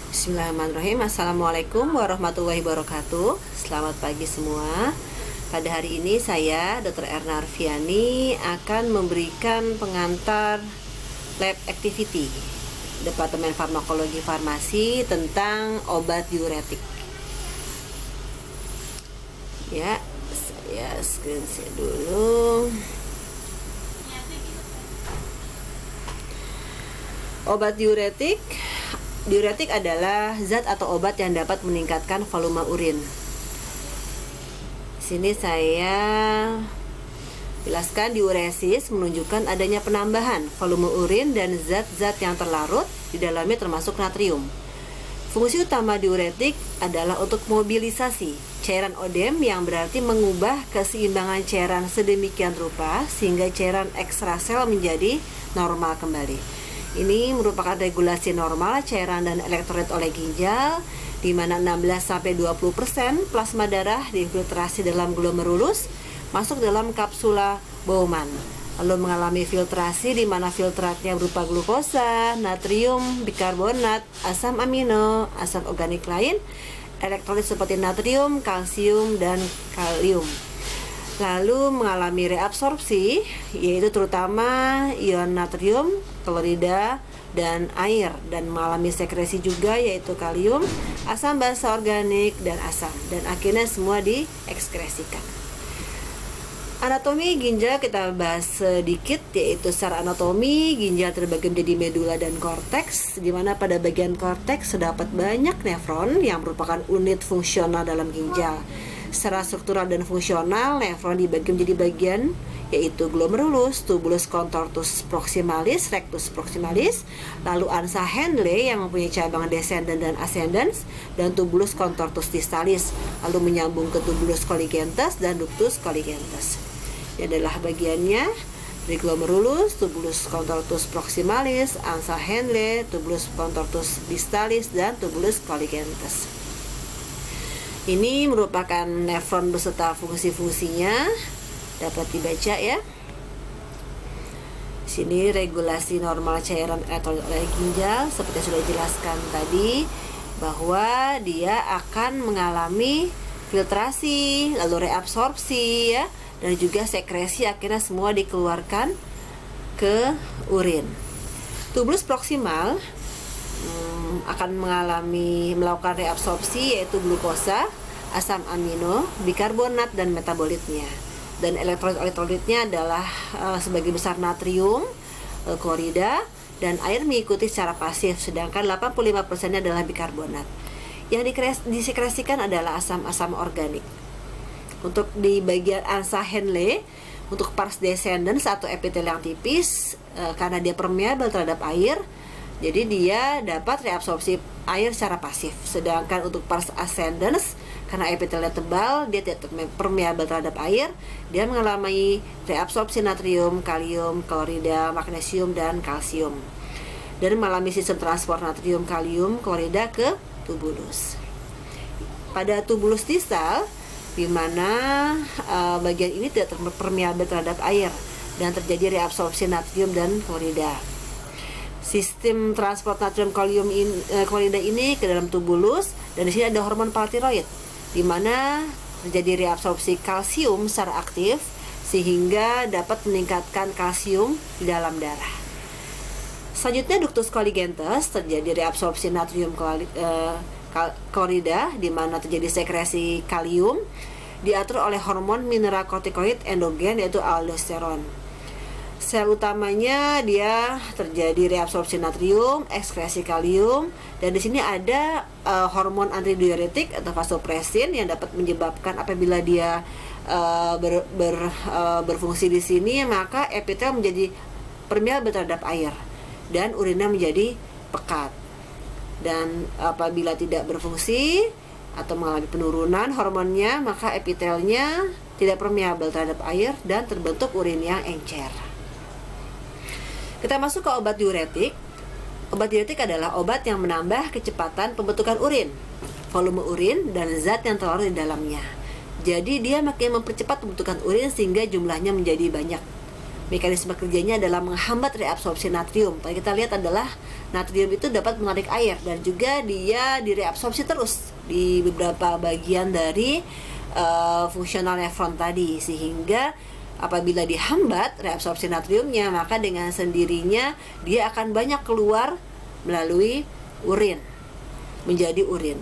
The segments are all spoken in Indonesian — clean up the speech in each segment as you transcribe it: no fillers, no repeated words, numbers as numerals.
Bismillahirrahmanirrahim. Assalamualaikum warahmatullahi wabarakatuh. Selamat pagi semua. Pada hari ini saya, Dr. Erna Arfiani, akan memberikan pengantar lab activity Departemen Farmakologi Farmasi tentang obat diuretik. Ya, saya screen share dulu. Obat diuretik adalah zat atau obat yang dapat meningkatkan volume urin. Di sini saya jelaskan diuresis menunjukkan adanya penambahan volume urin dan zat-zat yang terlarut di dalamnya termasuk natrium. Fungsi utama diuretik adalah untuk mobilisasi cairan odem yang berarti mengubah keseimbangan cairan sedemikian rupa sehingga cairan ekstrasel menjadi normal kembali. Ini merupakan regulasi normal cairan dan elektrolit oleh ginjal, di mana 16-20% plasma darah difiltrasi dalam glomerulus masuk dalam kapsula Bowman, lalu mengalami filtrasi di mana filtratnya berupa glukosa, natrium, bikarbonat, asam amino, asam organik lain, elektrolit seperti natrium, kalsium, dan kalium. Lalu mengalami reabsorpsi, yaitu terutama ion natrium, klorida, dan air, dan mengalami sekresi juga yaitu kalium, asam basa organik, dan asam, dan akhirnya semua diekskresikan. Anatomi ginjal kita bahas sedikit, yaitu secara anatomi ginjal terbagi menjadi medula dan korteks, di mana pada bagian korteks terdapat banyak nefron yang merupakan unit fungsional dalam ginjal. Secara struktural dan fungsional, nefron dibagi menjadi bagian yaitu glomerulus, tubulus contortus proximalis, rectus proximalis, lalu ansa Henle yang mempunyai cabang descendens dan ascendens, dan tubulus contortus distalis, lalu menyambung ke tubulus colligenstus dan ductus colligenstus. Ini adalah bagiannya dari glomerulus, tubulus contortus proximalis, ansa Henle, tubulus contortus distalis, dan tubulus colligenstus. Ini merupakan nefron beserta fungsi-fungsinya, dapat dibaca ya. Sini regulasi normal cairan elektrolit oleh ginjal seperti sudah dijelaskan tadi, bahwa dia akan mengalami filtrasi, lalu reabsorpsi ya, dan juga sekresi, akhirnya semua dikeluarkan ke urin. Tubulus proksimal akan melakukan reabsorpsi yaitu glukosa, asam amino, bikarbonat, dan metabolitnya. Dan elektrolit-elektrolitnya adalah sebagian besar natrium, klorida, dan air mengikuti secara pasif, sedangkan 85% adalah bikarbonat. Yang disekresikan adalah asam-asam organik. Untuk di bagian ansa Henle, untuk pars descendens atau epitel yang tipis, karena dia permeabel terhadap air, jadi dia dapat reabsorpsi air secara pasif. Sedangkan untuk pars ascendens, karena epitelnya tebal, dia tidak permeabel terhadap air, dia mengalami reabsorpsi natrium, kalium, klorida, magnesium, dan kalsium, dan mengalami sistem transport natrium, kalium, klorida ke tubulus. Pada tubulus distal, di mana bagian ini tidak permeabel terhadap air dan terjadi reabsorpsi natrium dan klorida. Sistem transport natrium klorida ini ke dalam tubulus, dan di sini ada hormon paratiroid, di mana terjadi reabsorpsi kalsium secara aktif sehingga dapat meningkatkan kalsium di dalam darah. Selanjutnya ductus colligenstus, terjadi reabsorpsi natrium klorida, di mana terjadi sekresi kalium, diatur oleh hormon mineralokortikoid endogen yaitu aldosteron. Sel utamanya dia terjadi reabsorpsi natrium, ekskresi kalium, dan di sini ada hormon antidiuretik atau vasopresin yang dapat menyebabkan apabila dia berfungsi di sini, maka epitel menjadi permeabel terhadap air dan urinnya menjadi pekat. Dan apabila tidak berfungsi atau mengalami penurunan hormonnya, maka epitelnya tidak permeabel terhadap air dan terbentuk urin yang encer. Kita masuk ke obat diuretik. Obat diuretik adalah obat yang menambah kecepatan pembentukan urin, volume urin, dan zat yang terlarut di dalamnya. Jadi dia makin mempercepat pembentukan urin sehingga jumlahnya menjadi banyak. Mekanisme kerjanya adalah menghambat reabsorpsi natrium. Tadi kita lihat adalah natrium itu dapat menarik air dan juga dia direabsorpsi terus di beberapa bagian dari fungsional nefron tadi, sehingga apabila dihambat reabsorpsi natriumnya, maka dengan sendirinya dia akan banyak keluar melalui urin, menjadi urin.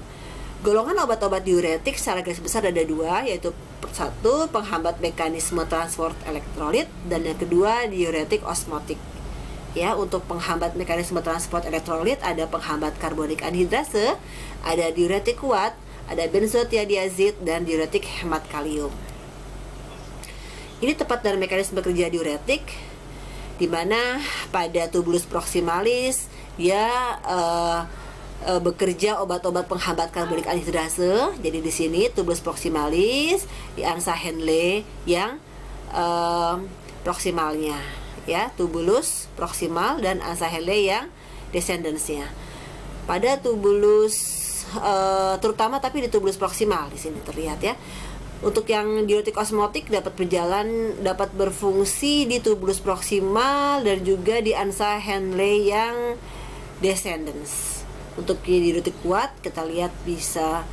Golongan obat-obat diuretik secara garis besar ada dua, yaitu satu penghambat mekanisme transport elektrolit dan yang kedua diuretik osmotik. Ya, untuk penghambat mekanisme transport elektrolit ada penghambat karbonik anhidrase, ada diuretik kuat, ada benzotiadiazid dan diuretik hemat kalium. Ini tepat dari mekanisme kerja diuretik, di mana pada tubulus proximalis dia bekerja obat-obat penghambat karbonik anhidrase. Jadi di sini tubulus proximalis, di angsa Henle yang proksimalnya, ya, tubulus proksimal dan angsa Henle yang descendensnya. Pada tubulus terutama tapi di tubulus proksimal di sini terlihat ya. Untuk yang diuretik osmotik dapat berfungsi di tubulus proksimal dan juga di angsa Henle yang descendens. Untuk diuretik kuat kita lihat bisa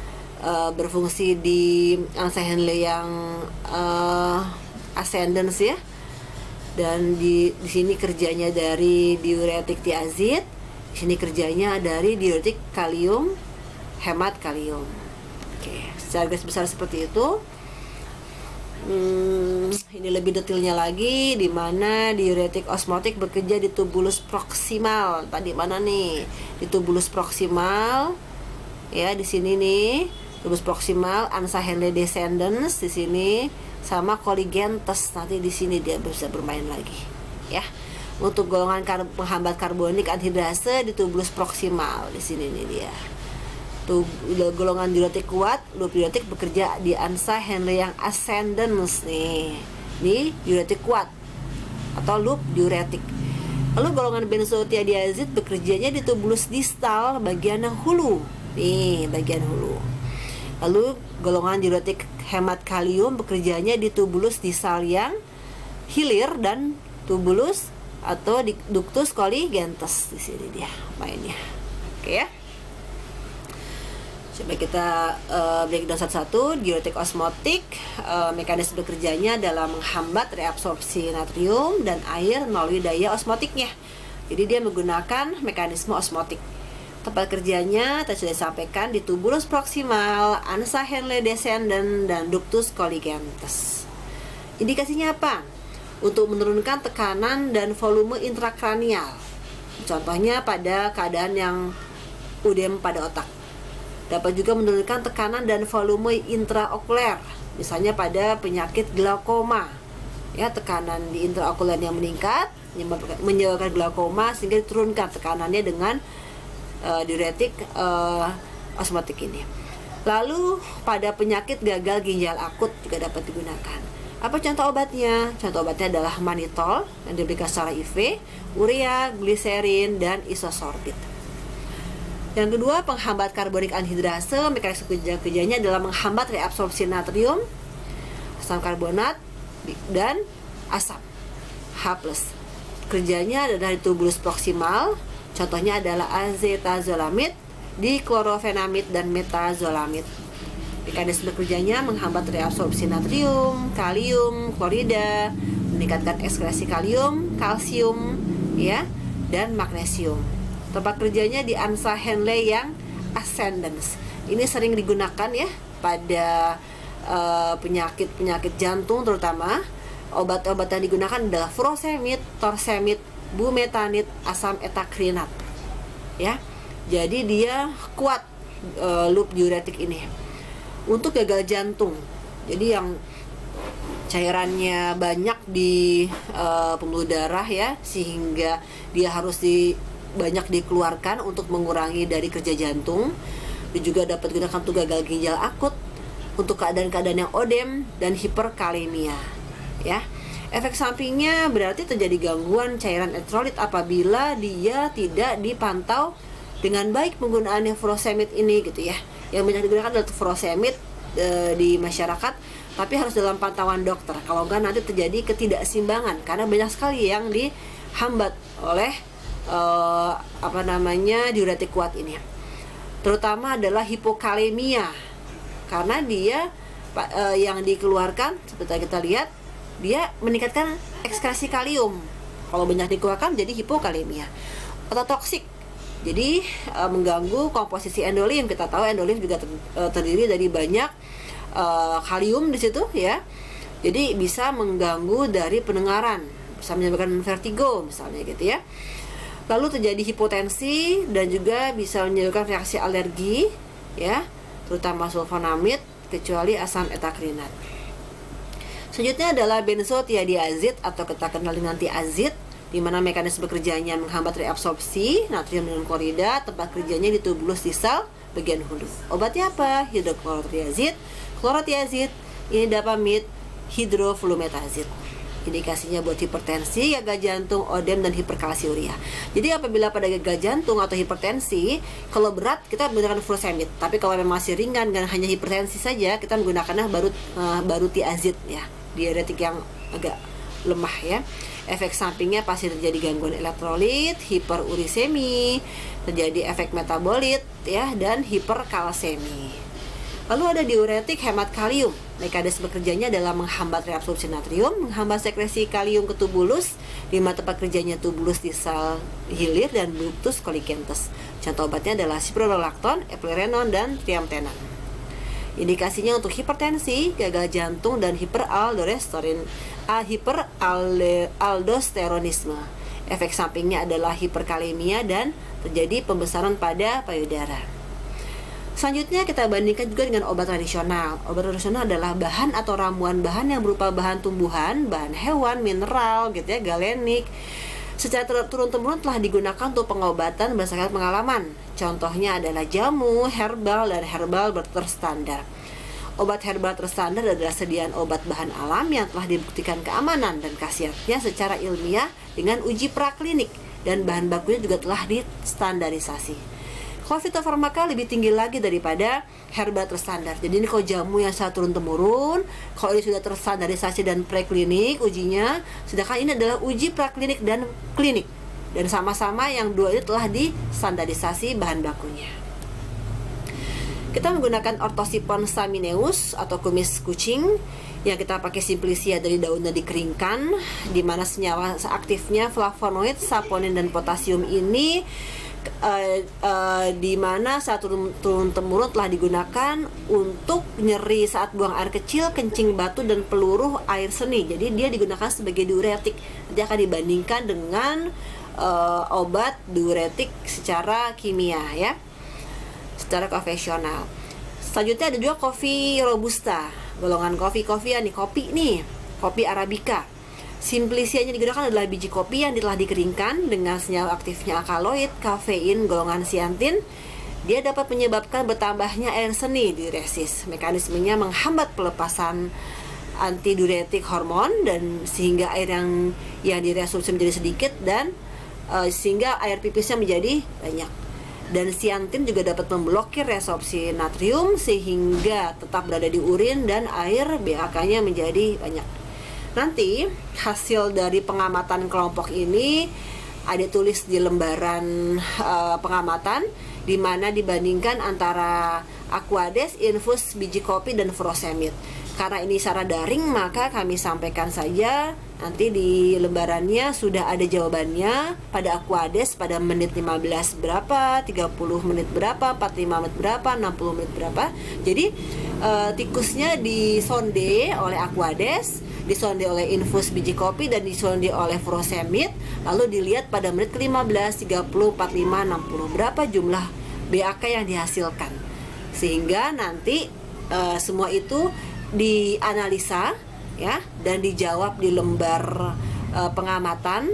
berfungsi di angsa Henle yang ascendens ya. Dan di sini kerjanya dari diuretik tiazid, di sini kerjanya dari diuretik kalium, hemat kalium. Oke, secara garis besar seperti itu. Ini lebih detailnya lagi, di mana diuretik osmotik bekerja di tubulus proksimal. Tadi mana nih? Di tubulus proksimal, ya, di sini nih, tubulus proksimal, angsa Henle descendens di sini, sama colligentes. Nanti di sini dia bisa bermain lagi, ya. Untuk golongan penghambat karbonik anhidrase di tubulus proksimal di sini nih dia. Golongan diuretik kuat, loop diuretik bekerja di angsa Henle yang ascendens nih. Ini diuretik kuat atau loop diuretik. Lalu golongan benzotiadiazid bekerjanya di tubulus distal bagian yang hulu. Nih, bagian hulu. Lalu golongan diuretik hemat kalium bekerjanya di tubulus distal yang hilir dan tubulus atau di ductus colligentes. Di sini dia mainnya. Oke ya. Coba kita breakdown satu-satu. Diuretik osmotik, mekanisme kerjanya dalam menghambat reabsorpsi natrium dan air melalui daya osmotiknya. Jadi dia menggunakan mekanisme osmotik. Tempat kerjanya tadi sudah disampaikan di tubulus proksimal, angsa Henle descendens dan ductus colligentes. Indikasinya apa? Untuk menurunkan tekanan dan volume intrakranial. Contohnya pada keadaan yang udem pada otak. Dapat juga menurunkan tekanan dan volume intraokuler, misalnya pada penyakit glaukoma. Ya, tekanan di intraokuler yang meningkat menyebabkan glaukoma, sehingga diturunkan tekanannya dengan diuretik osmotik ini. Lalu pada penyakit gagal ginjal akut juga dapat digunakan. Apa contoh obatnya? Contoh obatnya adalah mannitol yang diberikan secara IV, urea, gliserin, dan isosorbit. Yang kedua, penghambat karbonik anhidrase, mekanisme kerjanya adalah menghambat reabsorpsi natrium, asam karbonat, dan asam H+. Kerjanya adalah di tubulus proksimal, contohnya adalah azetazolamid, diklorofenamid, dan metazolamid. Mekanisme kerjanya menghambat reabsorpsi natrium, kalium, klorida, meningkatkan ekskresi kalium, kalsium, ya, dan magnesium. Tempat kerjanya di angsa Henle yang ascendens. Ini sering digunakan ya pada penyakit-penyakit jantung terutama. Obat-obat yang digunakan adalah furosemid, torsemid, bumetanid, asam etakrinat. Ya. Jadi dia kuat loop diuretik ini. Untuk gagal jantung. Jadi yang cairannya banyak di pembuluh darah ya, sehingga dia harus banyak dikeluarkan untuk mengurangi dari kerja jantung. Dan juga dapat digunakan untuk gagal ginjal akut, untuk keadaan-keadaan yang odem dan hiperkalemia. Ya, efek sampingnya berarti terjadi gangguan cairan elektrolit apabila dia tidak dipantau dengan baik penggunaannya furosemid ini gitu ya. Yang banyak digunakan adalah furosemid di masyarakat tapi harus dalam pantauan dokter. Kalau enggak nanti terjadi ketidakseimbangan karena banyak sekali yang dihambat oleh diuretik kuat ini. Terutama adalah hipokalemia, karena dia yang dikeluarkan seperti kita lihat, dia meningkatkan ekskresi kalium. Kalau banyak dikeluarkan jadi hipokalemia. Ototoksik, jadi mengganggu komposisi endolim. Kita tahu endolim juga terdiri dari banyak kalium di situ ya. Jadi bisa mengganggu dari pendengaran, bisa menyebabkan vertigo misalnya gitu ya. Lalu terjadi hipotensi dan juga bisa menyebabkan reaksi alergi ya, terutama sulfonamid kecuali asam etakrinat. Selanjutnya adalah benzotiadiazid atau kita kenal dengan tiazid, di mana mekanisme kerjanya menghambat reabsorpsi natrium dengan klorida, tempat kerjanya di tubulus di sel bagian hulu. Obatnya apa? Hidroklorotiazid, klorotiazid, imidapamid, hidroflumetazid. Indikasinya buat hipertensi, gagal jantung, odem, dan hiperkalsiuria. Jadi apabila pada gagal jantung atau hipertensi, kalau berat kita menggunakan furosemid. Tapi kalau memang masih ringan dan hanya hipertensi saja, kita menggunakannya baru tiazid ya, diuretik yang agak lemah ya. Efek sampingnya pasti terjadi gangguan elektrolit, hiperurisemi, terjadi efek metabolit ya, dan hiperkalsemi. Lalu ada diuretik hemat kalium. Mekanisme kerjanya adalah menghambat reabsorpsi natrium, menghambat sekresi kalium ke tubulus, di mana tempat kerjanya tubulus di sel hilir dan ductus colicentous. Contoh obatnya adalah spironolactone, eplerenon, dan triamtenan. Indikasinya untuk hipertensi, gagal jantung, dan hiperaldosteronisme. Efek sampingnya adalah hiperkalemia dan terjadi pembesaran pada payudara. Selanjutnya kita bandingkan juga dengan obat tradisional. Obat tradisional adalah bahan atau ramuan bahan yang berupa bahan tumbuhan, bahan hewan, mineral gitu ya, galenik. Secara turun-temurun telah digunakan untuk pengobatan berdasarkan pengalaman. Contohnya adalah jamu, herbal, dan herbal terstandar. Obat herbal terstandar adalah sediaan obat bahan alam yang telah dibuktikan keamanan dan khasiatnya secara ilmiah dengan uji praklinik, dan bahan bakunya juga telah distandarisasi. Kalau fitofarmaka lebih tinggi lagi daripada herbal terstandar. Jadi ini kalau jamu yang secara turun-temurun, kalau ini sudah terstandarisasi dan preklinik ujinya, sedangkan ini adalah uji praklinik dan klinik. Dan sama-sama yang dua ini telah distandarisasi bahan bakunya. Kita menggunakan ortosipon stamineus atau kumis kucing yang kita pakai simplicia dari daunnya dikeringkan, di mana senyawa aktifnya flavonoid, saponin, dan potasium ini di mana saat turun-temurun telah digunakan untuk nyeri saat buang air kecil, kencing batu, dan peluruh air seni. Jadi dia digunakan sebagai diuretik. Dia akan dibandingkan dengan obat diuretik secara kimia ya, secara konvensional. Selanjutnya ada juga kopi robusta, golongan kopi arabica. Simplicianya digunakan adalah biji kopi yang telah dikeringkan dengan senyawa aktifnya alkaloid, kafein, golongan siantin. Dia dapat menyebabkan bertambahnya air seni diuresis. Mekanismenya menghambat pelepasan antidiuretik hormon, dan sehingga air yang direabsorpsi menjadi sedikit, dan sehingga air pipisnya menjadi banyak. Dan siantin juga dapat memblokir reabsorpsi natrium sehingga tetap berada di urin dan air BAK-nya menjadi banyak. Nanti hasil dari pengamatan kelompok ini ada tulis di lembaran pengamatan, di mana dibandingkan antara Aquades, Infus, biji kopi, dan furosemid. Karena ini secara daring, maka kami sampaikan saja. Nanti di lembarannya sudah ada jawabannya. Pada Aquades pada menit 15 berapa, 30 menit berapa, 45 menit berapa, 60 menit berapa. Jadi tikusnya disonde oleh Aquades, disonde oleh infus biji kopi, dan disonde oleh furosemid. Lalu dilihat pada menit ke-15, 30, 45, 60 berapa jumlah BAK yang dihasilkan. Sehingga nanti semua itu dianalisa ya, dan dijawab di lembar pengamatan.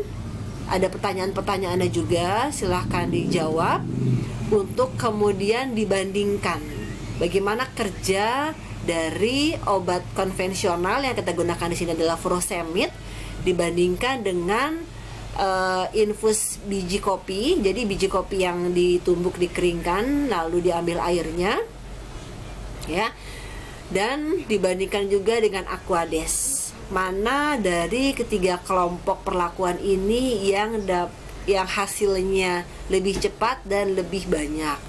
Ada pertanyaan-pertanyaannya juga, silahkan dijawab untuk kemudian dibandingkan bagaimana kerja dari obat konvensional yang kita gunakan di sini adalah furosemid dibandingkan dengan infus biji kopi. Jadi biji kopi yang ditumbuk, dikeringkan, lalu diambil airnya ya. Dan dibandingkan juga dengan Aquades, mana dari ketiga kelompok perlakuan ini yang hasilnya lebih cepat dan lebih banyak.